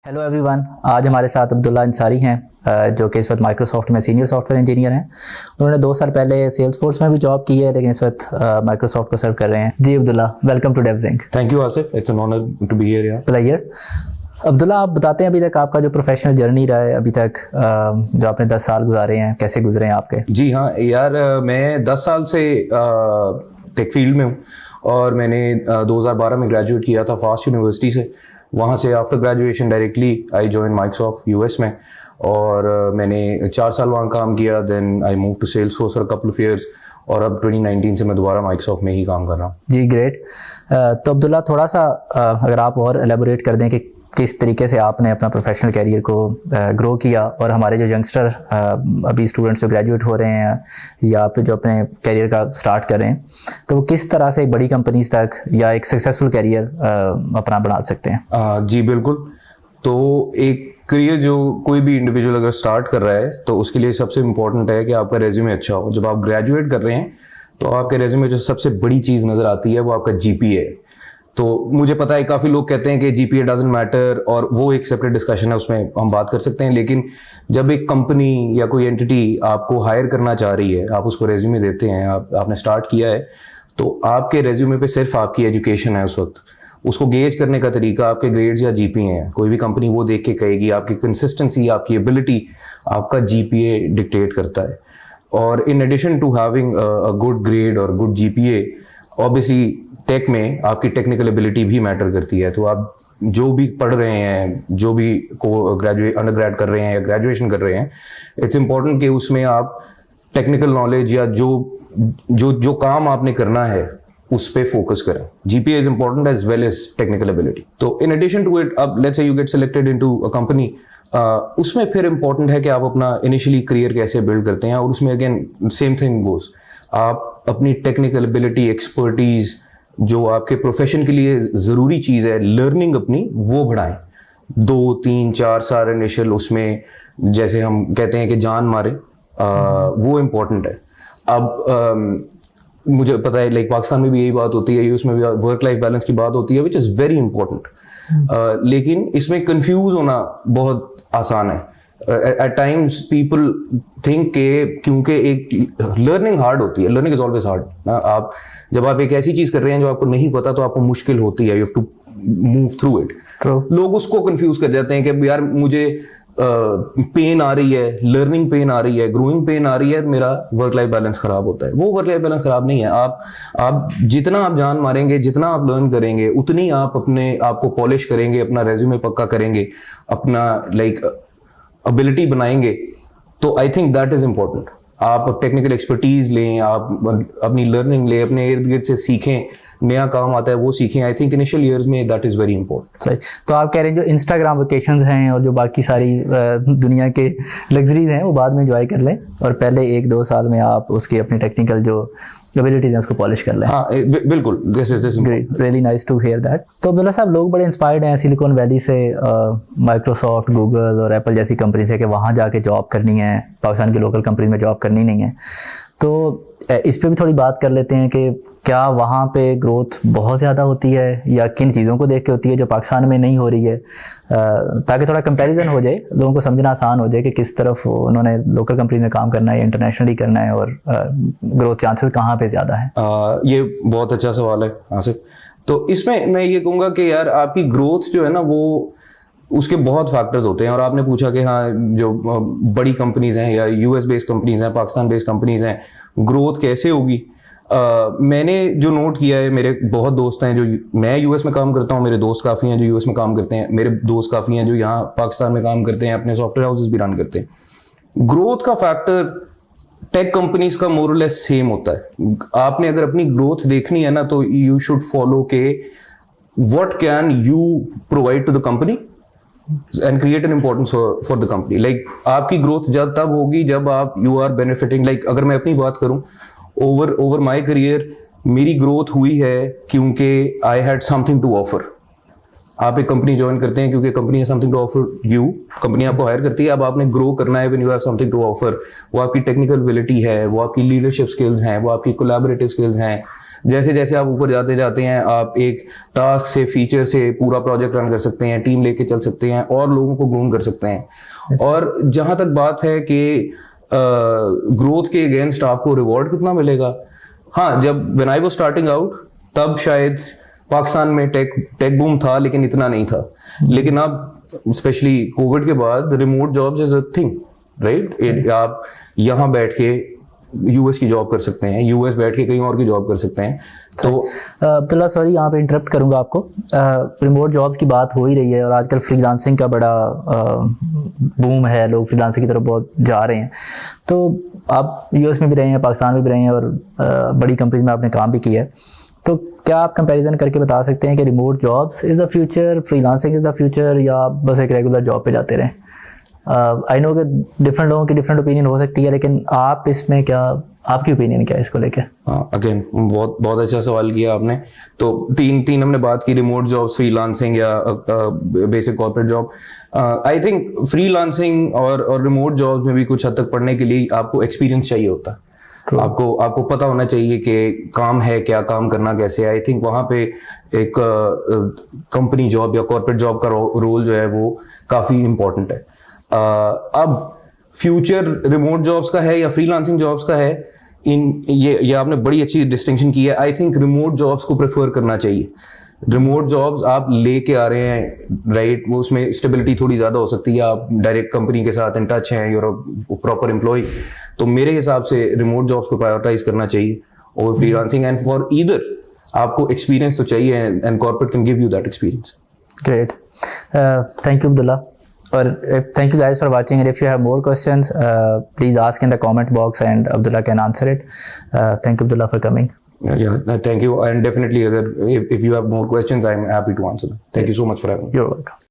Hello everyone, आज हमारे साथ अब्दुल्ला अंसारी हैं जो कि इस वक्त माइक्रोसॉफ्ट में सीनियर सॉफ्टवेयर इंजीनियर हैं। उन्होंने 2 साल पहले सेल्सफोर्स में भी जॉब की है, लेकिन इस वक्त माइक्रोसॉफ्ट को सर्व कर रहे हैं। जी अब्दुल्ला, वेलकम टू डेवजिंक। Thank you Asif, it's an honour to be here यार। प्लेयर अब्दुल्ला, आप बताते हैं अभी तक आपका जो प्रोफेशनल जर्नी रहा है अभी तक, जो आपने 10 साल गुजारे हैं, कैसे गुजरे हैं आपके? जी हाँ यार, मैं 10 साल से टेक फील्ड में हूँ और मैंने 2012 में ग्रेजुएट किया था फास्ट यूनिवर्सिटी से। वहाँ से after graduation directly I join Microsoft US में और मैंने 4 साल वहाँ काम किया। Then I move to Salesforce for a couple of years और अब 2019 से मैं दोबारा माइक्रोसॉफ्ट में ही काम कर रहा हूँ। जी ग्रेट। तो अब्दुल्ला, थोड़ा सा अगर आप और एलेबोरेट कर दें कि किस तरीके से आपने अपना प्रोफेशनल कैरियर को ग्रो किया, और हमारे जो यंगस्टर अभी स्टूडेंट्स जो ग्रेजुएट हो रहे हैं या फिर जो अपने कैरियर का स्टार्ट कर रहे हैं, तो वो किस तरह से एक बड़ी कंपनीज तक या एक सक्सेसफुल कैरियर अपना बना सकते हैं? जी बिल्कुल। तो एक करियर जो कोई भी इंडिविजुअल अगर स्टार्ट कर रहा है तो उसके लिए सबसे इम्पोर्टेंट है कि आपका रेज्यूमे अच्छा हो। जब आप ग्रेजुएट कर रहे हैं तो आपके रेज्यूमे जो सबसे बड़ी चीज़ नज़र आती है वो आपका जीपीए है। तो मुझे पता है काफ़ी लोग कहते हैं कि जीपीए डजंट मैटर, और वो एक सेपरेट डिस्कशन है, उसमें हम बात कर सकते हैं। लेकिन जब एक कंपनी या कोई एंटिटी आपको हायर करना चाह रही है, आप उसको रेज्यूमे देते हैं, आपने स्टार्ट किया है, तो आपके रेज्यूमे पे सिर्फ आपकी एजुकेशन है उस वक्त। उसको गेज करने का तरीका आपके ग्रेड्स या जीपीए हैं। कोई भी कंपनी वो देख के कहेगी, आपकी कंसिस्टेंसी, आपकी एबिलिटी आपका जीपीए डिक्टेट करता है। और in addition to having a good grade और गुड जीपीए, ऑब्वियसली टेक में आपकी टेक्निकल एबिलिटी भी मैटर करती है। तो आप जो भी पढ़ रहे हैं, जो भी अंडर ग्रेड कर रहे हैं या ग्रेजुएशन कर रहे हैं, इट्स इम्पॉर्टेंट कि उसमें आप टेक्निकल नॉलेज या जो काम आपने करना है उस पे फोकस करें। GPA is important as well as technical ability. तो इन एडिशन टू इट, अब let's say you get selected into a company, उसमें फिर इम्पॉर्टेंट है कि आप अपना इनिशियली करियर कैसे बिल्ड करते हैं। और उसमें अगेन सेम थिंग गोज, आप अपनी टेक्निकल एबिलिटी, एक्सपर्टीज, जो आपके प्रोफेशन के लिए ज़रूरी चीज़ है, लर्निंग अपनी, वो बढ़ाएं। 2, 3, 4 साल इनिशियल उसमें, जैसे हम कहते हैं कि जान मारे, वो इम्पोर्टेंट है। अब मुझे पता है लाइक पाकिस्तान में भी यही बात होती है, यूएस में भी वर्क लाइफ बैलेंस की बात होती है, विच इज़ वेरी इंपॉर्टेंट। लेकिन इसमें कंफ्यूज होना बहुत आसान है। एट टाइम्स पीपल थिंक के क्योंकि एक लर्निंग हार्ड होती है, लर्निंग इज ऑलवेज हार्ड ना। आप जब आप एक ऐसी चीज कर रहे हैं जो आपको नहीं पता, तो आपको मुश्किल होती है, you have to move through it. लोग उसको कंफ्यूज कर जाते हैं कि यार मुझे पेन आ रही है, लर्निंग पेन आ रही है, ग्रोइंग पेन आ रही है, मेरा वर्क लाइफ बैलेंस खराब होता है। वो वर्क लाइफ बैलेंस खराब नहीं है। आप जितना आप जान मारेंगे, जितना आप लर्न करेंगे, उतनी आप अपने आप को पॉलिश करेंगे, अपना रेज्यूमे पक्का करेंगे, अपना लाइक एबिलिटी बनाएंगे। तो I think that is important. आप टेक्निकल एक्सपर्टीज लें, आप अपनी लर्निंग लें, अपने इर्द गिर्द से सीखें, नया काम आता है वो सीखें। आई थिंक इनिशियल ईयर्स में दैट इज वेरी इंपॉर्टेंट। सही। तो आप कह रहे हैं जो इंस्टाग्राम वेकेशंस हैं और जो बाकी सारी दुनिया के लग्जरीज हैं वो बाद में एंजॉय कर लें, और पहले 1-2 साल में आप उसकी अपनी टेक्निकल जो एबिलिटीज हैं उसको पॉलिश कर लें। हाँ बिल्कुल, this is great, really nice to hear that. तो अब्दुल्ला साहब, लोग बड़े इंस्पायर्ड हैं सिलिकॉन वैली से, माइक्रोसॉफ्ट, गूगल और एप्पल जैसी कंपनी से, कि वहाँ जाके जॉब करनी है, पाकिस्तान की लोकल कंपनी में जॉब करनी नहीं है। तो इस पे भी थोड़ी बात कर लेते हैं कि क्या वहाँ पे ग्रोथ बहुत ज़्यादा होती है या किन चीज़ों को देख के होती है जो पाकिस्तान में नहीं हो रही है, ताकि थोड़ा कंपैरिजन हो जाए, लोगों को समझना आसान हो जाए कि किस तरफ उन्होंने लोकल कंपनी में काम करना है, इंटरनेशनली करना है, और ग्रोथ चांसेस कहाँ पे ज़्यादा है? ये बहुत अच्छा सवाल है आसिफ। तो इसमें मैं ये कहूँगा कि यार आपकी ग्रोथ जो है ना, वो उसके बहुत फैक्टर्स होते हैं। और आपने पूछा कि हाँ, जो बड़ी कंपनीज हैं या यूएस बेस्ड कंपनीज हैं, पाकिस्तान बेस्ड कंपनीज हैं, ग्रोथ कैसे होगी? मैंने जो नोट किया है, मेरे बहुत दोस्त हैं जो, मैं यूएस में काम करता हूँ, मेरे दोस्त काफ़ी हैं जो यूएस में काम करते हैं, मेरे दोस्त काफ़ी हैं जो यहाँ पाकिस्तान में काम करते हैं, अपने सॉफ्टवेयर हाउसेस भी रन करते हैं। ग्रोथ का फैक्टर टेक कंपनीज का मोर और लेस सेम होता है। आपने अगर अपनी ग्रोथ देखनी है ना, तो यू शुड फॉलो के what can you provide to the company and create an importance for the company. Like आपकी ग्रोथ जब तब होगी जब आप you are benefiting. Like अगर मैं अपनी बात करूं, over my career मेरी ग्रोथ हुई है क्योंकि I had something to offer. आप एक कंपनी ज्वाइन करते हैं क्योंकि company has something to offer you, company आपको हायर करती है। अब आपने ग्रो करना है when you have something to offer. वो आपकी टेक्निकल एबिलिटी है, वो आपकी लीडरशिप स्किल्स हैं, वो आपकी कोलैबोरेटिव स्किल्स हैं, जैसे जैसे आप ऊपर जाते जाते हैं आप एक टास्क से फीचर से पूरा प्रोजेक्ट रन कर सकते हैं, टीम लेके चल सकते हैं और लोगों को ग्रूम कर सकते हैं। और जहां तक बात है कि ग्रोथ के अगेंस्ट आपको रिवॉर्ड कितना मिलेगा, हाँ, जब when I was starting out तब शायद पाकिस्तान में टेक बूम था लेकिन इतना नहीं था। लेकिन अब स्पेशली कोविड के बाद remote jobs is a thing, right? आप यहाँ बैठ के यूएस की जॉब कर सकते हैं, यूएस बैठ के कहीं और की जॉब कर सकते हैं। तो अब्दुल्ला सॉरी यहाँ पे इंटरप्ट करूंगा आपको। रिमोट जॉब्स की बात हो ही रही है और आजकल फ्रीलांसिंग का बड़ा बूम है, लोग फ्रीलांसिंग की तरफ बहुत जा रहे हैं। तो आप यूएस में भी रहे हैं, पाकिस्तान में भी रहे हैं और बड़ी कंपनीज में आपने काम भी किया है। तो क्या आप कंपैरिजन करके बता सकते हैं कि remote jobs is the future, freelancing is the future, या आप बस एक रेगुलर जॉब पे जाते रहें? आई नो कि डिफरेंट लोगों की डिफरेंट ओपिनियन हो सकती है, लेकिन आप इसमें क्या, आपकी ओपिनियन क्या है इसको लेके? अगेन बहुत बहुत अच्छा सवाल किया आपने। तो तीन हमने बात की, रिमोट जॉब्स, फ्रीलांसिंग या basic corporate job. I think freelancing और रिमोट जॉब्स में भी कुछ हद तक पढ़ने के लिए आपको एक्सपीरियंस चाहिए होता है। आपको पता होना चाहिए कि काम है क्या, काम करना कैसे है। आई थिंक वहां पे एक कंपनी जॉब या कॉर्पोरेट जॉब का रोल जो है वो काफी इंपॉर्टेंट है। अब फ्यूचर रिमोट जॉब्स का है या फ्रीलांसिंग जॉब्स का है, ये आपने बड़ी अच्छी डिस्टिंक्शन की है। आई थिंक रिमोट जॉब्स को प्रेफर करना चाहिए। रिमोट जॉब्स आप लेके आ रहे हैं, राइट, वो उसमें स्टेबिलिटी थोड़ी ज्यादा हो सकती है, आप डायरेक्ट कंपनी के साथ इन टच हैं, यूर प्रॉपर एम्प्लॉय। तो मेरे हिसाब से रिमोट जॉब्स को प्रायोरिटाइज करना चाहिए और फ्रीलांसिंग। एंड फॉर ईदर आपको एक्सपीरियंस तो चाहिए and corporate can give you that experience. Great, thank you Abdullah, और thank you guys for watching, and if you have more questions please ask in the comment box and Abdullah can answer it. Thank you Abdullah for coming. Yeah, thank you, and definitely if you have more questions I'm happy to answer them. Thank you so much for having me. You're welcome.